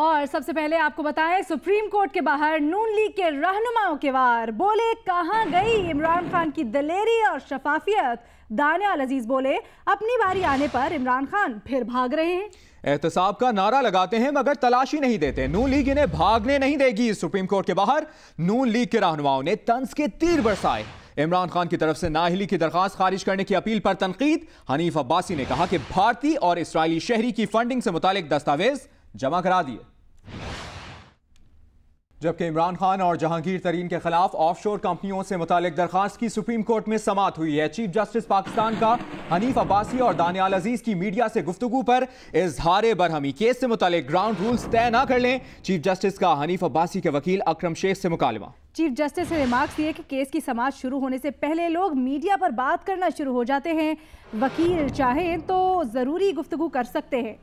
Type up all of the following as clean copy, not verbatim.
और सबसे पहले आपको बताएं, सुप्रीम कोर्ट के बाहर नून लीग के रहनुमाओं के वार। बोले कहां गई इमरान खान की दलेरी और शफाफियत। दानियाल अजीज बोले अपनी बारी आने पर इमरान खान फिर भाग रहे हैं। एहतसाब का नारा लगाते हैं मगर तलाशी नहीं देते। नून लीग इन्हें भागने नहीं देगी। सुप्रीम कोर्ट के बाहर नून लीग के रहनुमाओं ने तंज के तीर बरसाए। इमरान खान की तरफ से नाअहली की दरखास्त खारिज करने की अपील पर तनकीद। हनीफ अब्बासी ने कहा कि भारतीय और इसराइली शहरी की फंडिंग से मुतालिक दस्तावेज जमा करा दिए। जबकि इमरान खान और जहांगीर तरीन के खिलाफ ऑफशोर कंपनियों से मुतालिक दरखास्त की सुप्रीम कोर्ट में समाअत हुई है। चीफ जस्टिस पाकिस्तान का हनीफ अब्बासी और दानियाल अजीज की मीडिया से गुफ्तगू पर इजहार बरहमी। केस से मुतालिक ग्राउंड रूल्स तय ना कर लें। चीफ जस्टिस का हनीफ अब्बासी के वकील अकरम शेख से मुकालमा। चीफ जस्टिस ने रिमार्क्स दिए कि केस की समाअत शुरू होने से पहले लोग मीडिया पर बात करना शुरू हो जाते हैं। वकील चाहें तो जरूरी गुफ्तगू कर सकते हैं।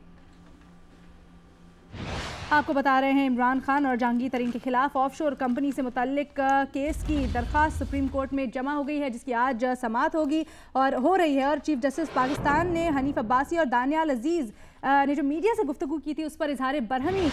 आपको बता रहे हैं, इमरान खान और जहांगीर तरीन के खिलाफ ऑफशोर कंपनी से मुताल्लिक केस की दरखास्त सुप्रीम कोर्ट में जमा हो गई है, जिसकी आज समाअत होगी और हो रही है। और चीफ जस्टिस पाकिस्तान ने हनीफ अब्बासी और दानियाल अजीज ने जो मीडिया से गुफ्तगू की थी उस पर इजहार बरहमी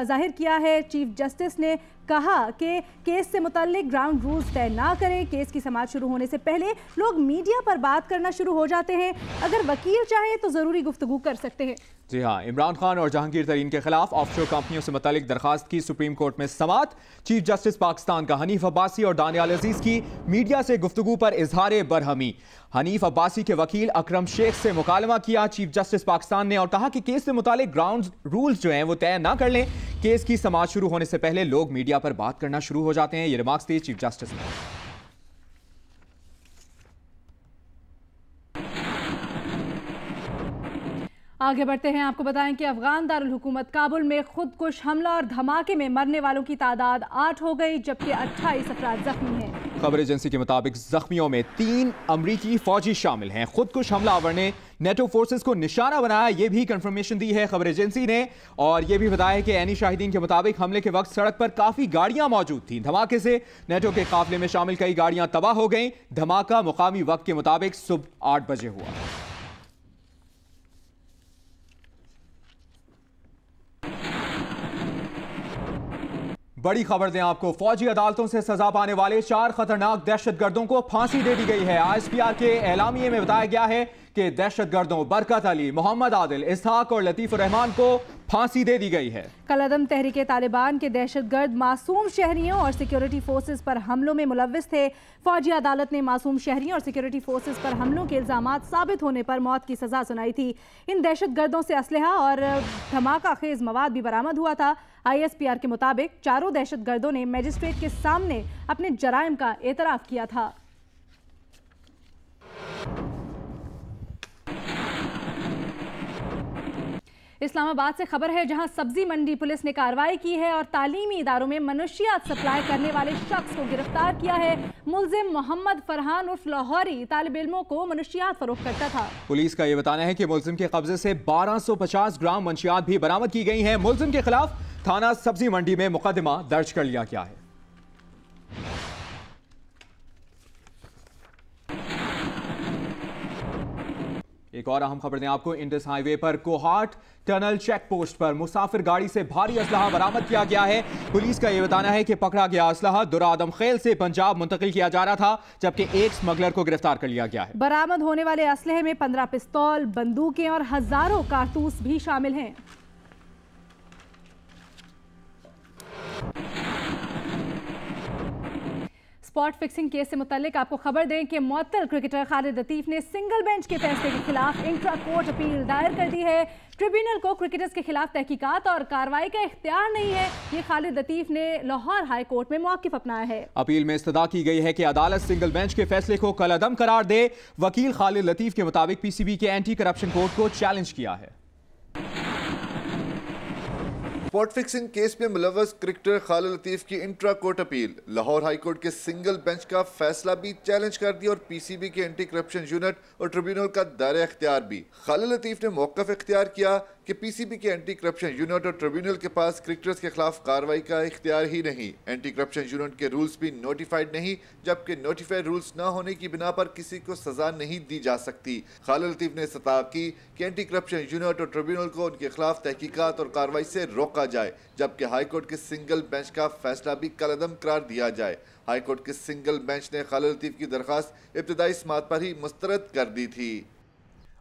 जाहिर किया है। चीफ जस्टिस ने कहा कि केस से मुताल्लिक ग्राउंड रूल्स तय ना करें। केस की समाअत शुरू होने से पहले लोग मीडिया पर बात करना शुरू हो जाते हैं। अगर वकील चाहे तो ज़रूरी गुफ्तगू कर सकते हैं। जी हाँ, इमरान खान और जहांगीर तरीन के खिलाफ ऑफशोर कंपनियों से मुतालिक दरखास्त की सुप्रीम कोर्ट में समाअत। चीफ जस्टिस पाकिस्तान का हनीफ अब्बासी और दानियाल अजीज की मीडिया से गुफ्तगू पर इजहार बरहमी। हनीफ अब्बासी के वकील अकरम शेख से मुकालमा किया चीफ जस्टिस पाकिस्तान ने और कहा कि केस से मुतालिक ग्राउंड रूल्स जो हैं वो तय ना कर लें। केस की समाअत शुरू होने से पहले लोग मीडिया पर बात करना शुरू हो जाते हैं। ये रिमार्क्स दिए चीफ जस्टिस ने। आगे बढ़ते हैं, आपको बताएं कि अफगान दारुल हुकूमत काबुल में खुदकुश हमला और धमाके में मरने वालों की तादाद 8 हो गई, जबकि 28 अफराद जख्मी हैं। खबर एजेंसी के मुताबिक जख्मियों में 3 अमरीकी फौजी शामिल हैं। खुदकुश हमलावर ने नेटो फोर्सेस को निशाना बनाया, ये भी कंफर्मेशन दी है खबर एजेंसी ने। और ये भी बताया कि ऐनी शाहिदीन के मुताबिक हमले के वक्त सड़क पर काफी गाड़ियां मौजूद थीं। धमाके से नेटो के काफिले में शामिल कई गाड़ियां तबाह हो गईं। धमाका मुकामी वक्त के मुताबिक सुबह 8 बजे हुआ। बड़ी खबर दें आपको, फौजी अदालतों से सजा पाने वाले 4 खतरनाक दहशतगर्दों को फांसी दे दी गई है। आईएसपीआर के एलामिये में बताया गया है कि दहशतगर्दों बरकत अली, मोहम्मद आदिल, इसहाक और लतीफ रहमान को फांसी दे दी गई है। कलअदम तहरीके तालिबान के दहशतगर्द मासूम शहरियों और सिक्योरिटी फोर्सेस पर हमलों में मुलव्विस थे। फौजी अदालत ने मासूम शहरियों और सिक्योरिटी फोर्सेस पर हमलों के इल्जामात साबित होने पर मौत की सजा सुनाई थी। इन दहशतगर्दों से असलहा और धमाका खेज मवाद भी बरामद हुआ था। आईएसपीआर के मुताबिक चारों दहशतगर्दों ने मजिस्ट्रेट के सामने अपने जराइम का एतराफ किया था। इस्लामाबाद से खबर है, जहां सब्जी मंडी पुलिस ने कार्रवाई की है और तालीमी इदारों में मनुशियात सप्लाई करने वाले शख्स को गिरफ्तार किया है। मुलजिम मोहम्मद फरहान उर्फ लाहौरी तालिब इल्मों को मनुशियात फरोख्त करता था। पुलिस का यह बताना है कि मुलजिम के कब्जे से 1250 ग्राम मंशियात भी बरामद की गई हैं। मुलजिम के खिलाफ थाना सब्जी मंडी में मुकदमा दर्ज कर लिया गया है। एक और अहम खबर दें आपको, इंडस हाईवे पर कोहाट टनल चेक पोस्ट पर मुसाफिर गाड़ी से भारी असलहा बरामद किया गया है। पुलिस का यह बताना है कि पकड़ा गया असलहा दुरादम खेल से पंजाब मुंतकिल किया जा रहा था, जबकि एक स्मगलर को गिरफ्तार कर लिया गया है। बरामद होने वाले असलहे में 15 पिस्तौल, बंदूकें और हजारों कारतूस भी शामिल हैं। स्पॉट फिक्सिंग केस से मुताल्लिक आपको खबर दें कि मुअत्तल क्रिकेटर खालिद लतीफ ने सिंगल बेंच के फैसले के खिलाफ इंट्रा कोर्ट अपील दायर कर दी है। ट्रिब्यूनल को क्रिकेटर्स के खिलाफ तहकीकात और कार्रवाई का इख्तियार नहीं है, ये खालिद लतीफ ने लाहौर हाई कोर्ट में मौक़िफ़ अपनाया है। अपील में इस्तदा की गई है कि अदालत सिंगल बेंच के फैसले को कलअदम करार दे। वकील खालिद लतीफ के मुताबिक पीसीबी के एंटी करप्शन कोर्ट को चैलेंज किया है। स्पॉट फिक्सिंग केस में मुलव्वस क्रिकेटर खालिद लतीफ की intra court appeal, Lahore high court के सिंगल बेंच का फैसला भी चैलेंज कर दिया और पीसीबी के एंटी करप्शन यूनिट और ट्रिब्यूनल का दायरा इख्तियार भी। खालिद लतीफ ने मौक़िफ़ इख्तियार किया कि पीसीबी के एंटी करप्शन यूनिट और ट्रिब्यूनल के पास क्रिकेटर्स के खिलाफ कार्रवाई का इख्तियार ही नहीं। एंटी करप्शन यूनिट के रूल्स भी नोटिफाइड नहीं, जबकि नोटिफाइड रूल्स न होने की बिना पर किसी को सजा नहीं दी जा सकती। खालिद लतीफ ने सताब की कि एंटी करप्शन यूनिट और ट्रिब्यूनल को उनके खिलाफ तहकीकात और कार्रवाई से रोका जाए, जबकि हाईकोर्ट के सिंगल बेंच का फैसला भी कलअदम करार दिया जाए। हाईकोर्ट के सिंगल बेंच ने खालिद लतीफ की दरखास्त इब्तिदाई समात पर ही मुस्तरद कर दी थी।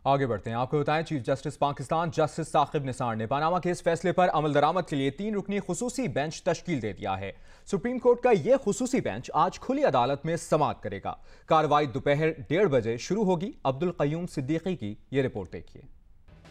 आगे बढ़ते हैं। आपको बताएं, chief justice Pakistan justice Saqib Nisar ने पनामा केस फैसले पर अमल दरामद के लिए 3 रुकनी खुसूसी बेंच तश्कील दे दिया है। सुप्रीम कोर्ट का यह खुसूसी बेंच आज खुली अदालत में समाअत करेगा। कार्रवाई दोपहर 1:30 बजे शुरू होगी। अब्दुल कयूम सिद्दीकी की यह रिपोर्ट देखिए।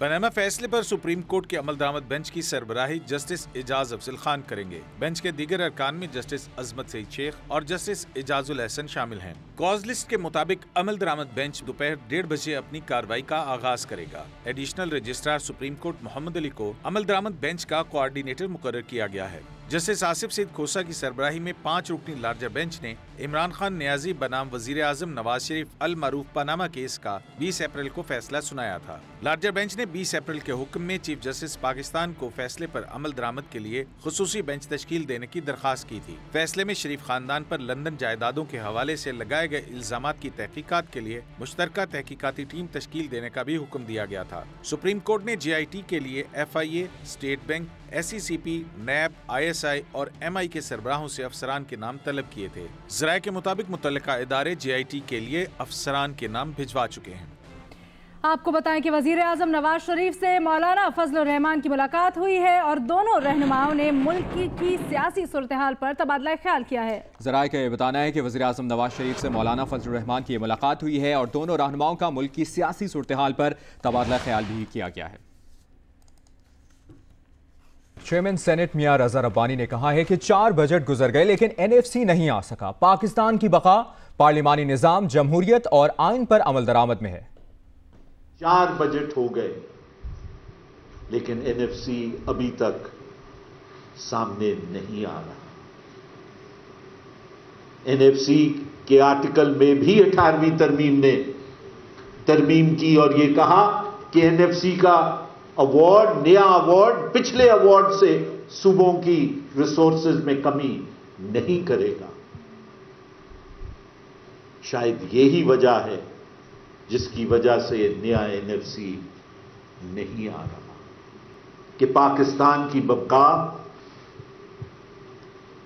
पनामा फैसले पर सुप्रीम कोर्ट के अमल दरामद बेंच की सरबराही जस्टिस एजाज अफजल खान करेंगे। बेंच के दीगर अरकान में जस्टिस अजमत सईद शेख और जस्टिस एजाजुल एहसन शामिल हैं। कॉज लिस्ट के मुताबिक अमल दरामद बेंच दोपहर 1:30 बजे अपनी कार्रवाई का आगाज करेगा। Additional registrar supreme court Mohammad Ali को अमल दरामद बेंच का कोऑर्डिनेटर मुकर्रर किया गया है। जस्टिस आसिफ सईद खोसा की सरबराही में 5 रुकनी लार्जर बेंच ने इमरान खान नियाजी बनाम वजीर आजम नवाज शरीफ अल मारूफ पनामा केस का 20 अप्रैल को फैसला सुनाया था। लार्जर बेंच ने 20 अप्रैल के हुक्म में चीफ जस्टिस पाकिस्तान को फैसले पर अमल दरामद के लिए खुसूसी बेंच तश्कील देने की दरखास्त की थी। फैसले में शरीफ खानदान पर लंदन जायदादों के हवाले से लगाए गए इल्जामात की तहकीकात के लिए मुश्तरका तहकीकाती टीम तश्कील देने का भी हुक्म दिया गया था। सुप्रीम कोर्ट ने JIT के लिए FIA, state bank, SECP, NAB, ISI और MI के सरबराहों से अफसरान के नाम तलब किए थे। ज़राए के मुताबिक मुतल्लिका इदारे JIT के लिए अफसरान के नाम भिजवा चुके हैं। आपको बताएं कि वजीर आजम नवाज शरीफ से मौलाना फजलुर रहमान की मुलाकात हुई है और दोनों रहनुमाओं ने मुल्क की सियासी सूरत हाल पर तबादला ख्याल किया है। ज़राए का यह बताना है कि वजीर आजम नवाज शरीफ से मौलाना फजलुर रहमान की मुलाकात हुई है और दोनों रहनुमाओं का मुल्क की सियासी सूरत हाल पर तबादला ख्याल भी किया गया है। चेयरमैन सेनेट मियां रजा रब्बानी ने कहा है कि 4 बजट गुजर गए लेकिन NFC नहीं आ सका। पाकिस्तान की बका पार्लिमानी निजाम, जमहूरियत और आइन पर अमल दरामद में है। 4 बजट हो गए लेकिन NFC अभी तक सामने नहीं आ रहा। NFC के आर्टिकल में भी 18वीं तरमीम ने तरमीम की और यह कहा कि NFC का अवार्ड, नया अवार्ड पिछले अवार्ड से सूबों की रिसोर्सेज में कमी नहीं करेगा। शायद यही वजह है जिसकी वजह से नया NFC नहीं आ रहा कि पाकिस्तान की बका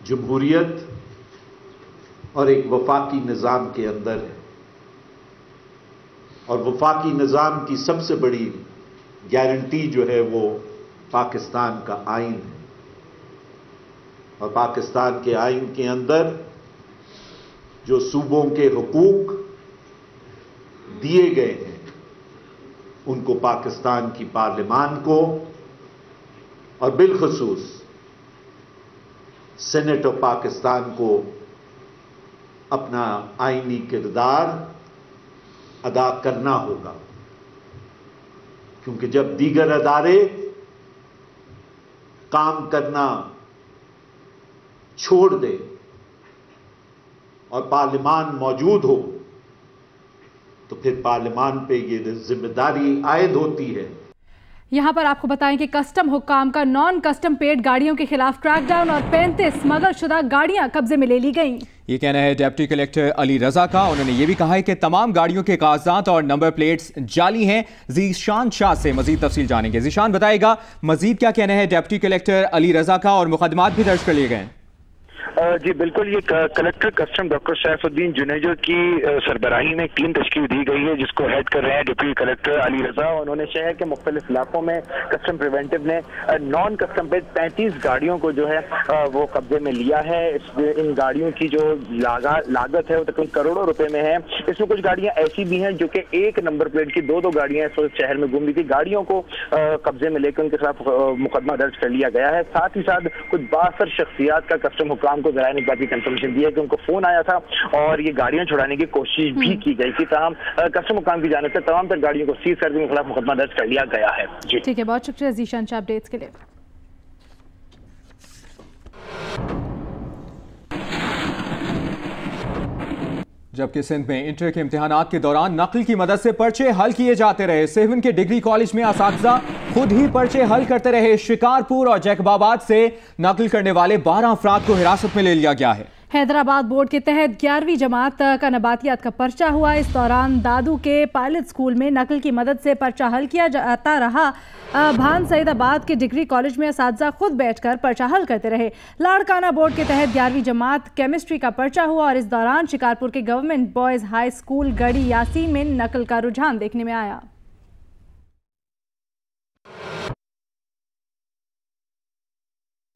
जमहूरियत और एक वफाकी निज़ाम के अंदर है और वफाकी निज़ाम की सबसे बड़ी गारंटी जो है वो पाकिस्तान का आइन है और पाकिस्तान के आइन के अंदर जो सूबों के हुकूक दिए गए हैं उनको पाकिस्तान की पार्लिमान को और बिलखसूस सेनेट ऑफ पाकिस्तान को अपना आईनी किरदार अदा करना होगा, क्योंकि जब दीगर अदारे काम करना छोड़ दें और पार्लिमान मौजूद हो तो फिर पार्लिमान पे ये जिम्मेदारी आयद होती है। यहाँ पर आपको बताएं कि कस्टम हुक्काम का नॉन कस्टम पेड गाड़ियों के खिलाफ क्रैकडाउन और 35 स्मगलशुदा गाड़ियां कब्जे में ले ली गईं। ये कहना है डिप्टी कलेक्टर अली रजा का। उन्होंने ये भी कहा है कि तमाम गाड़ियों के कागजात और नंबर प्लेट्स जाली हैं। जीशान शाह से मजीद तफसील जानेंगे। जीशान बताएगा मजीद क्या कहना है डिप्टी कलेक्टर अली रजा का और मुकदमात भी दर्ज कर लिए गए। जी बिल्कुल, ये collector custom doctor Saifuddin Junejo की सरबराही में एक टीम तश्कील दी गई है जिसको हेड कर रहे हैं डिप्टी कलेक्टर अली रजा। उन्होंने शहर के मुख्तलिफ इलाकों में कस्टम प्रिवेंटिव ने नॉन कस्टम पेड 35 गाड़ियों को जो है वो कब्जे में लिया है। इन गाड़ियों की जो लागत है वो तकरीबन करोड़ों रुपए में है। इसमें कुछ गाड़ियां ऐसी भी हैं जो कि एक नंबर प्लेट की 2-2 गाड़ियां इस वक्त शहर में घूम रही थी। गाड़ियों को कब्जे में लेकर उनके खिलाफ मुकदमा दर्ज कर लिया गया है। साथ ही साथ कुछ 62 शख्सियात का कस्टम हुक्काम को जराए ने बात की कंफर्मेशन दी है कि उनको फोन आया था और ये गाड़ियां छुड़ाने की कोशिश भी की गई थी। तमाम कस्टम हुक्काम की जानिब से तमाम तर गाड़ियों को सीज कर उनके खिलाफ मुकदमा दर्ज कर लिया गया है। जी ठीक है, बहुत शुक्रिया जीशान शाह अपडेट्स के लिए। जबकि सिंध में इंटर के इम्तिहानात के दौरान नकल की मदद से पर्चे हल किए जाते रहे। सेवन के डिग्री कॉलेज में असातिज़ा खुद ही पर्चे हल करते रहे। शिकारपुर और जैकबाबाद से नकल करने वाले 12 अफराद को हिरासत में ले लिया गया है। हैदराबाद बोर्ड के तहत 11वीं जमात का नबातियात का पर्चा हुआ। इस दौरान दादू के पायलट स्कूल में नकल की मदद से पर्चा हल किया जाता रहा। भान सईदाबाद के डिग्री कॉलेज में असातिज़ा खुद बैठकर पर्चा हल करते रहे। लाड़काना बोर्ड के तहत 11वीं जमात केमिस्ट्री का पर्चा हुआ और इस दौरान शिकारपुर के गवर्नमेंट बॉयज़ हाई स्कूल गढ़ी यासीन में नकल का रुझान देखने में आया।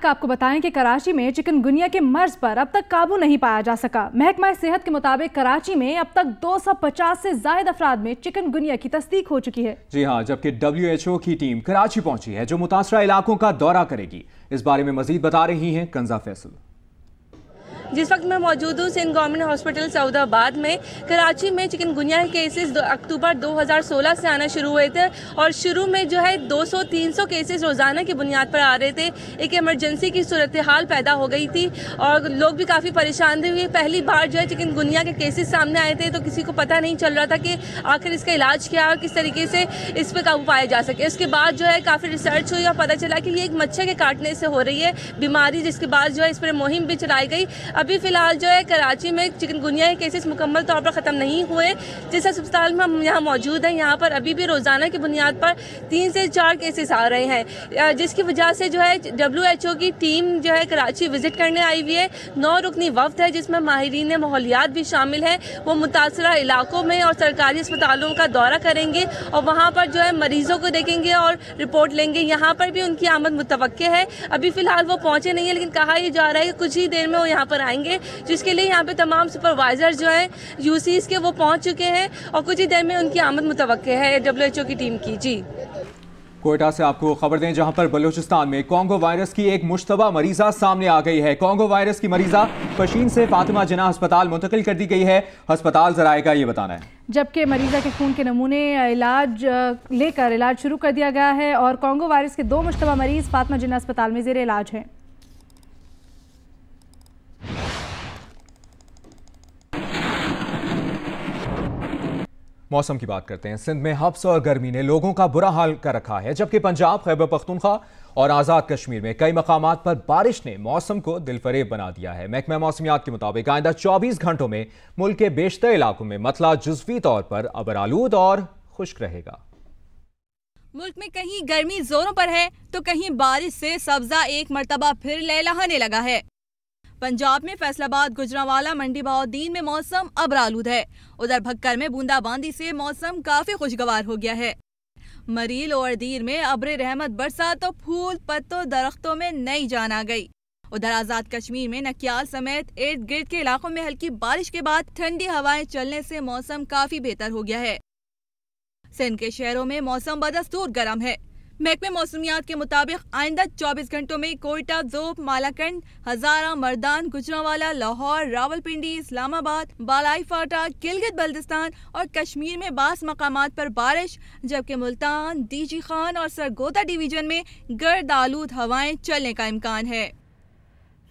आपको बताएं कि कराची में चिकनगुनिया के मर्ज पर अब तक काबू नहीं पाया जा सका। महकमा सेहत के मुताबिक कराची में अब तक 250 से ज्यादा अफराद में चिकनगुनिया की तस्दीक हो चुकी है। जी हाँ, जबकि WHO की टीम कराची पहुंची है जो मुतासरा इलाकों का दौरा करेगी। इस बारे में मजीद बता रही हैं कंजा फैसल। जिस वक्त मैं मौजूद हूँ सिंध गवर्नमेंट हॉस्पिटल सऊदाबाद में। कराची में चिकनगुनिया के केसेस अक्टूबर 2016 से आना शुरू हुए थे और शुरू में जो है 200-300 केसेस रोज़ाना की बुनियाद पर आ रहे थे। एक इमरजेंसी की सूरत हाल पैदा हो गई थी और लोग भी काफ़ी परेशान थे। पहली बार जो है चिकनगुनिया के केसेस सामने आए थे तो किसी को पता नहीं चल रहा था कि आखिर इसका इलाज क्या है और किस तरीके से इस पर काबू पाया जा सके। उसके बाद जो है काफ़ी रिसर्च हुई और पता चला कि ये एक मच्छर के काटने से हो रही है बीमारी, जिसके बाद जो है इस पर मुहिम भी चलाई गई। अभी फिलहाल जो है कराची में चिकनगुनिया के केसेस मुकम्मल तौर पर ख़त्म नहीं हुए। जिस अस्पताल में हम यहाँ मौजूद हैं यहाँ पर अभी भी रोज़ाना की बुनियाद पर 3 से 4 केसेस आ रहे हैं, जिसकी वजह से जो है WHO की टीम जो है कराची विजिट करने आई हुई है। 9 रुकनी वफ्द है जिसमें माहिरीन माहौलियात भी शामिल हैं। वो मुतासरा इलाकों में और सरकारी अस्पतालों का दौरा करेंगे और वहाँ पर जो है मरीजों को देखेंगे और रिपोर्ट लेंगे। यहाँ पर भी उनकी आमद मुतवक्के है। अभी फिलहाल वो पहुँचे नहीं है, लेकिन कहा यह जा रहा है कि कुछ ही देर में वो यहाँ पर आएंगे, जिसके लिए यहाँ पे तमाम सुपरवाइजर जो हैं यूसीस के वो पहुँच चुके हैं और कुछ ही देर में उनकी आमद मुतवक्के है WHO की टीम की। जी कोयटा से आपको खबर दें जहां पर बलूचिस्तान में कोंगो वायरस की एक मुश्तबा मरीजा सामने आ गई है। कोंगो वायरस की मरीजा पशीन से फातिमा जिन्ना अस्पताल मुंतकिल कर दी गई है। अस्पताल जराए का ये बताना है, जबकि मरीजा के खून के नमूने लेकर इलाज शुरू कर दिया गया है और कोंगो वायरस के 2 मुश्तबा मरीज फातिमा जिन्ना अस्पताल में ज़ेर इलाज हैं। मौसम की बात करते हैं। सिंध में हब्स और गर्मी ने लोगों का बुरा हाल कर रखा है, जबकि पंजाब, खैबर पख्तूनख्वा और आज़ाद कश्मीर में कई मकामात पर बारिश ने मौसम को दिलफरेब बना दिया है। महकमा मौसमियात के मुताबिक आइंदा 24 घंटों में मुल्क के बेशतर इलाकों में मतला जुज़वी तौर पर अबरालूद और खुश्क रहेगा। मुल्क में कहीं गर्मी जोरों पर है तो कहीं बारिश से सब्जा एक मरतबा फिर लहलहाने लगा है। पंजाब में फैसलाबाद, गुजरांवाला, मंडी बहाउद्दीन में मौसम अबरालूद है। उधर भक्कर में बूंदाबांदी से मौसम काफी खुशगवार हो गया है। मरील और दीर में अब्र रहमत बरसा तो फूल पत्तों दरख्तों में नई जान आ गई। उधर आजाद कश्मीर में नकियाल समेत इर्द गिर्द के इलाकों में हल्की बारिश के बाद ठंडी हवाएं चलने से मौसम काफी बेहतर हो गया है। सिंध के शहरों में मौसम बदस्तूर गर्म है। महकमे मौसमियात के मुताबिक आइंदा 24 घंटों में कोयटा, ज़ोब, मालाकंड, हजारा, मर्दान, गुजरांवाला, लाहौर, रावलपिंडी, इस्लामाबाद, बालाई फाटा, गिलगित बल्दिस्तान और कश्मीर में बास मकामात पर बारिश, जबकि मुल्तान, डीजी खान और सरगोदा डिवीजन में गर्द आलूद हवाएं चलने का इम्कान है।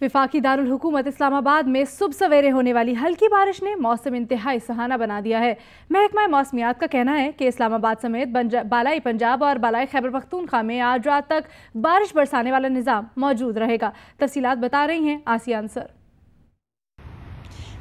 विफाकी दारुल हुकूमत इस्लामाबाद में सुबह सवेरे होने वाली हल्की बारिश ने मौसम इंतहाई सुहाना बना दिया है। महकमा मौसमियात का कहना है कि इस्लामाबाद समेत बालाई पंजाब और बालाई खैबर पख्तूनख्वा में आज रात तक बारिश बरसाने वाला निज़ाम मौजूद रहेगा। तफसीलात बता रही हैं आसिया अंसर।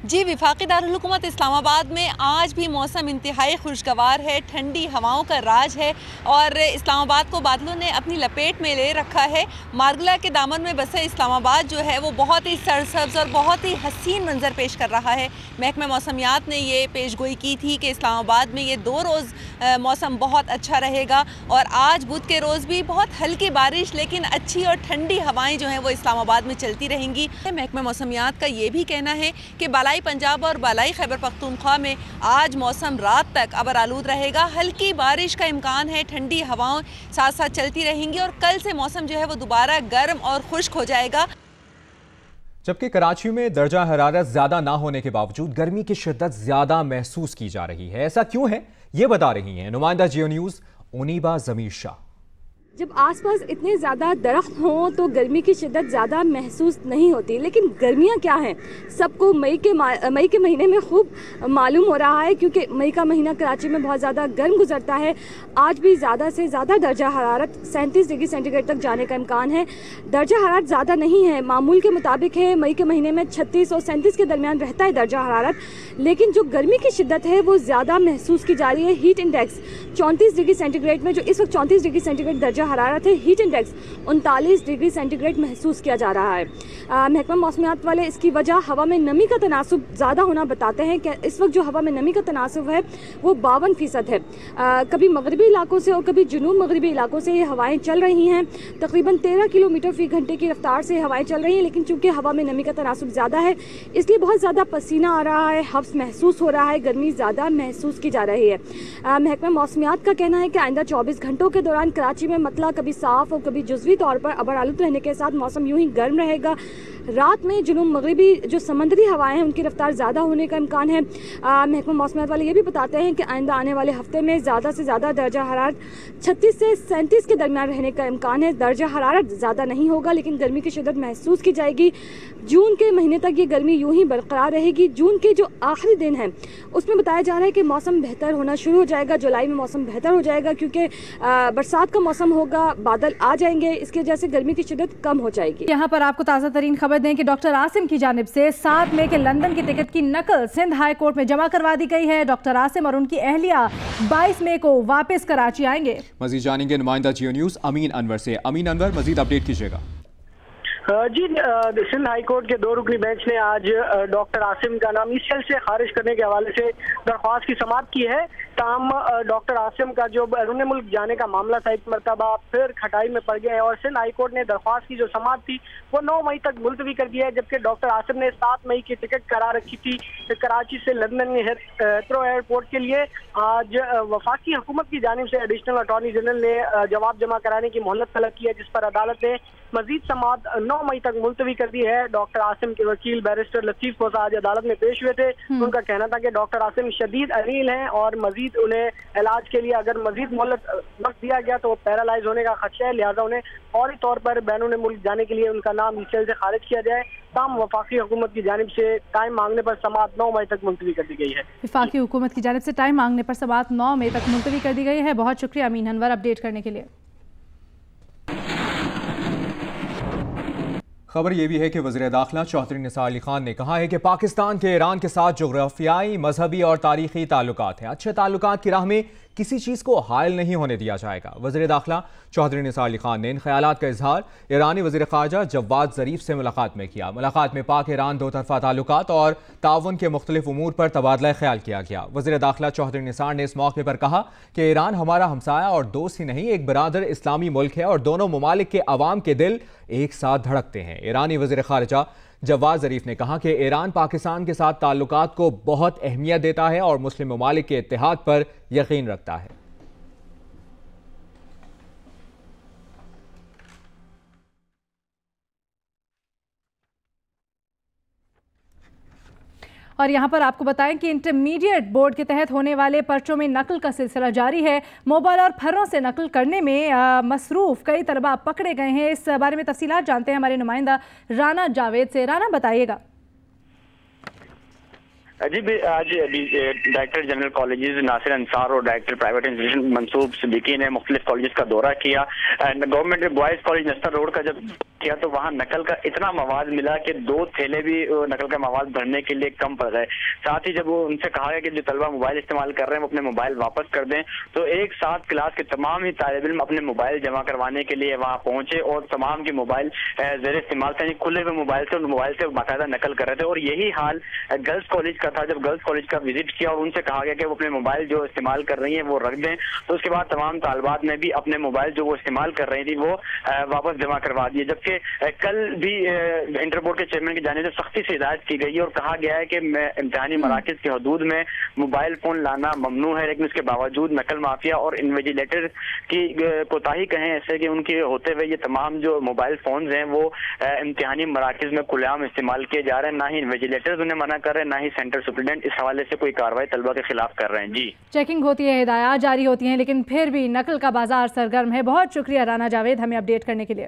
जी, विफाकी दारुल हुकूमत इस्लामाबाद में आज भी मौसम इंतहाई खुशगवार है, ठंडी हवाओं का राज है और इस्लामाबाद को बादलों ने अपनी लपेट में ले रखा है। मार्गला के दामन में बसे इस्लामाबाद जो है वो बहुत ही सरसब्ज और बहुत ही हसीन मंजर पेश कर रहा है। महकमा मौसमियात ने ये पेशगोई की थी कि इस्लामाबाद में ये 2 रोज़ मौसम बहुत अच्छा रहेगा और आज बुध के रोज़ भी बहुत हल्की बारिश लेकिन अच्छी और ठंडी हवाएं जो हैं वो इस्लामाबाद में चलती रहेंगी। महकमा मौसमियात का ये भी कहना है कि बालाई पंजाब और बालाई खैबर पख्तूनख्वा में आज मौसम रात तक अबरालूद रहेगा। हल्की बारिश का इम्कान है, ठंडी हवाएं साथ साथ चलती रहेंगी और कल से मौसम जो है वो दोबारा गर्म और खुश्क हो जाएगा। जबकि कराची में दर्जा हरारत ज्यादा ना होने के बावजूद गर्मी की शिद्दत ज्यादा महसूस की जा रही है। ऐसा क्यों है, ये बता रही हैं नुमाइंदा जियो न्यूज उनीबा जमीर शाह। जब आसपास इतने ज़्यादा दरख्त हों तो गर्मी की शिद्दत ज़्यादा महसूस नहीं होती, लेकिन गर्मियां क्या हैं सबको मई के महीने में खूब मालूम हो रहा है, क्योंकि मई का महीना कराची में बहुत ज़्यादा गर्म गुजरता है। आज भी ज़्यादा से ज़्यादा दर्जा हरारत 37 डिग्री सेंटीग्रेड तक जाने का इम्कान है। दर्जा हरारत ज़्यादा नहीं है, मामूल के मुताबिक है। मई के महीने में 36 और 37 के दरमियान रहता है दर्जा हरारत, लेकिन जो गर्मी की शिद्दत है वो ज़्यादा महसूस की जा रही है। हीट इंडेक्स 34 डिग्री सेंटीग्रेड में, जो इस वक्त 34 डिग्री सेंटीग्रेड दर्जा हरारत है, हीट इंडेक्स 39 डिग्री सेंटीग्रेड महसूस किया जा रहा है। महकमा मौसमियात वाले इसकी वजह हवा में नमी का तनासुब ज़्यादा होना बताते हैं कि इस वक्त जो हवा में नमी का तनासुब है वो 52% है। कभी मगरबी इलाकों से और कभी जुनूब मगरबी इलाकों से ये हवाएं चल रही हैं। तकरीबन 13 किलोमीटर फी घंटे की रफ्तार से हवाएं चल रही हैं, लेकिन चूंकि हवा में नमी का तनासुब ज़्यादा है इसलिए बहुत ज़्यादा पसीना आ रहा है, हफ्स महसूस हो रहा है, गर्मी ज़्यादा महसूस की जा रही है। महकमा मौसमियात का कहना है कि आइंदा 24 घंटों के दौरान कराची में मतला कभी साफ और कभी जुज़वी तौर पर अबर आलूद रहने के साथ मौसम यूं ही गर्म रहेगा। रात में जुनूब मगरिबी जो समंदरी हवाएं हैं उनकी रफ्तार ज़्यादा होने का इम्कान है। महकमा मौसमियात वाले ये भी बताते हैं कि आइंदा आने वाले हफ्ते में ज़्यादा से ज़्यादा दर्जा हरारत 36 से 37 के दरमियान रहने का इम्कान है। दर्जा हरारत ज़्यादा नहीं होगा, लेकिन गर्मी की शिद्दत महसूस की जाएगी। जून के महीने तक ये गर्मी यूं ही बरकरार रहेगी। जून के जो आखिरी दिन हैं उसमें बताया जा रहा है कि मौसम बेहतर होना शुरू हो जाएगा। जुलाई में मौसम बेहतर हो जाएगा क्योंकि बरसात का मौसम होगा, बादल आ जाएंगे, इसकी वजह से गर्मी की शिद्दत कम हो जाएगी। यहाँ पर आपको ताज़ा तरीन खबर दें कि डॉक्टर आसिम की जानिब से 7 मई के लंदन की टिकट की नकल सिंध हाई कोर्ट में जमा करवा दी गई है। डॉक्टर आसिम और उनकी अहलिया 22 मई को वापस कराची आएंगे। मजीद जानेंगे नुमाइंदा जियो न्यूज़ अमीन अनवर से। अमीन अनवर, मजीद अपडेट कीजिएगा। जी, सिंध हाई कोर्ट के 2 रुकनी बेंच ने आज डॉक्टर आसिम का नाम इस सेल से खारिज करने के हवाले से दरख्वास्त की समाअत की है। ताम डॉक्टर आसिम का जो बैरून मुल्क जाने का मामला था एक मरतबा फिर खटाई में पड़ गया है और सिंध हाई कोर्ट ने दरख्वास्त की जो समाअत थी वो 9 मई तक मुलतवी कर दिया है, जबकि डॉक्टर आसिम ने 7 मई की टिकट करा रखी थी कराची से लंदन हीथ्रो एयरपोर्ट के लिए। आज वफाकी हुकूमत की जानिब से एडिशनल अटॉर्नी जनरल ने जवाब जमा कराने की मोहलत तलब की है, जिस पर अदालत ने मजीद समाअत 9 मई तक मुलतवी कर दी है। डॉक्टर आसिम के वकील बैरिस्टर लतीफ खोसा आज अदालत में पेश हुए थे। उनका कहना था कि डॉक्टर आसिम शदीद अनील हैं और मजीद उन्हें इलाज के लिए अगर मजीद मोहलत वक्त दिया गया तो वो पैरालाइज होने का खदशा है, लिहाजा उन्हें फौरी तौर पर बैरून मुल्क जाने के लिए उनका नाम इस सेल से खारिज किया जाए। तमाम वफाकी हुकूमत की जानिब से टाइम मांगने पर समाअत 9 मई तक मुलतवी कर दी गई है। वफाकी हुकूमत की जानिब से टाइम मांगने पर समाअत 9 मई तक मुलतवी कर दी गई है। बहुत शुक्रिया अमीन अनवर अपडेट करने के लिए। खबर यह भी है कि वज़ीर दाखिला चौधरी निसार अली खान ने कहा है कि पाकिस्तान के ईरान के साथ जोग्राफियाई, मजहबी और तारीखी ताल्लुकात हैं। अच्छे ताल्लुकात की राह में किसी चीज़ को हायल नहीं होने दिया जाएगा। वज़ीर दाखिला चौधरी निसार अली खान ने इन ख्यालात का इजहार ईरानी वज़ीर ख़ारजा जवाद ज़रीफ से मुलाकात में किया। मुलाकात में पाक ईरान दो तरफ़ा ताल्लुकात और ताउन के मुख्तलिफ उमूर पर तबादला ख्याल किया गया। वज़ीर दाखिला चौधरी निसार ने इस मौके पर कहा कि ईरान हमारा हमसाया और दोस्त ही नहीं, एक बरादर इस्लामी मुल्क है और दोनों ममालिक के अवाम के दिल एक साथ धड़कते हैं। ईरानी वज़ीर ख़ारजा जवाद ज़रीफ ने कहा कि ईरान पाकिस्तान के साथ ताल्लुकात को बहुत अहमियत देता है और मुस्लिम ममालिक के इत्तेहाद पर यकीन रखता है। और यहाँ पर आपको बताएं कि इंटरमीडिएट बोर्ड के तहत होने वाले पर्चों में नकल का सिलसिला जारी है। मोबाइल और फर्रों से नकल करने में मसरूफ़ कई तलबा पकड़े गए हैं। इस बारे में तफसीलात जानते हैं हमारे नुमाइंदा राना जावेद से। राना, बताइएगा। जी, आज director general colleges Nasir Ansar और director private institution Mansoob Siddiqui ने मुख्तलिफ कॉलेजेस का दौरा किया। Government boys college Nishtar road का जब किया तो वहाँ नकल का इतना मवाद मिला कि 2 थैले भी नकल का मवाद भरने के लिए कम पड़ गए। साथ ही जब वो उनसे कहा गया कि जो तलबा मोबाइल इस्तेमाल कर रहे हैं वो अपने मोबाइल वापस कर दें, तो एक साथ क्लास के तमाम ही तालिब इल्म अपने मोबाइल जमा करवाने के लिए वहाँ पहुंचे और तमाम के मोबाइल ज़ेर इस्तेमाल थे, खुले हुए मोबाइल से बाकायदा नकल कर रहे थे। और यही हाल गर्ल्स कॉलेज का था। जब गर्ल्स कॉलेज का विजिट किया और उनसे कहा गया कि वो अपने मोबाइल जो इस्तेमाल कर रही हैं वो रख दें, तो उसके बाद तमाम तालिबात ने भी अपने मोबाइल जो वो इस्तेमाल कर रही थी वो वापस जमा करवा दिए। जबकि कल भी इंटर बोर्ड के चेयरमैन की जानिब से सख्ती से हिदायत की गई है और कहा गया है कि इम्तिहानी मराकज़ के हदूद में मोबाइल फोन लाना ममनू है, लेकिन उसके बावजूद नकल माफिया और इन्विजिलेटर की कोताही कहें ऐसे कि उनके होते हुए ये तमाम जो मोबाइल फोन हैं वो इम्तिहानी मराकज़ में खुलेआम इस्तेमाल किए जा रहे हैं। ना ही इन्विजिलेटर्स उन्हें मना कर रहे हैं, ना ही सेंटर सेंटर सुप्रीडेंट इस हवाले से कोई कार्रवाई तलबा के खिलाफ कर रहे हैं। जी, चेकिंग होती है, हिदायत जारी होती हैं, लेकिन फिर भी नकल का बाजार सरगर्म है। बहुत शुक्रिया राना जावेद हमें अपडेट करने के लिए।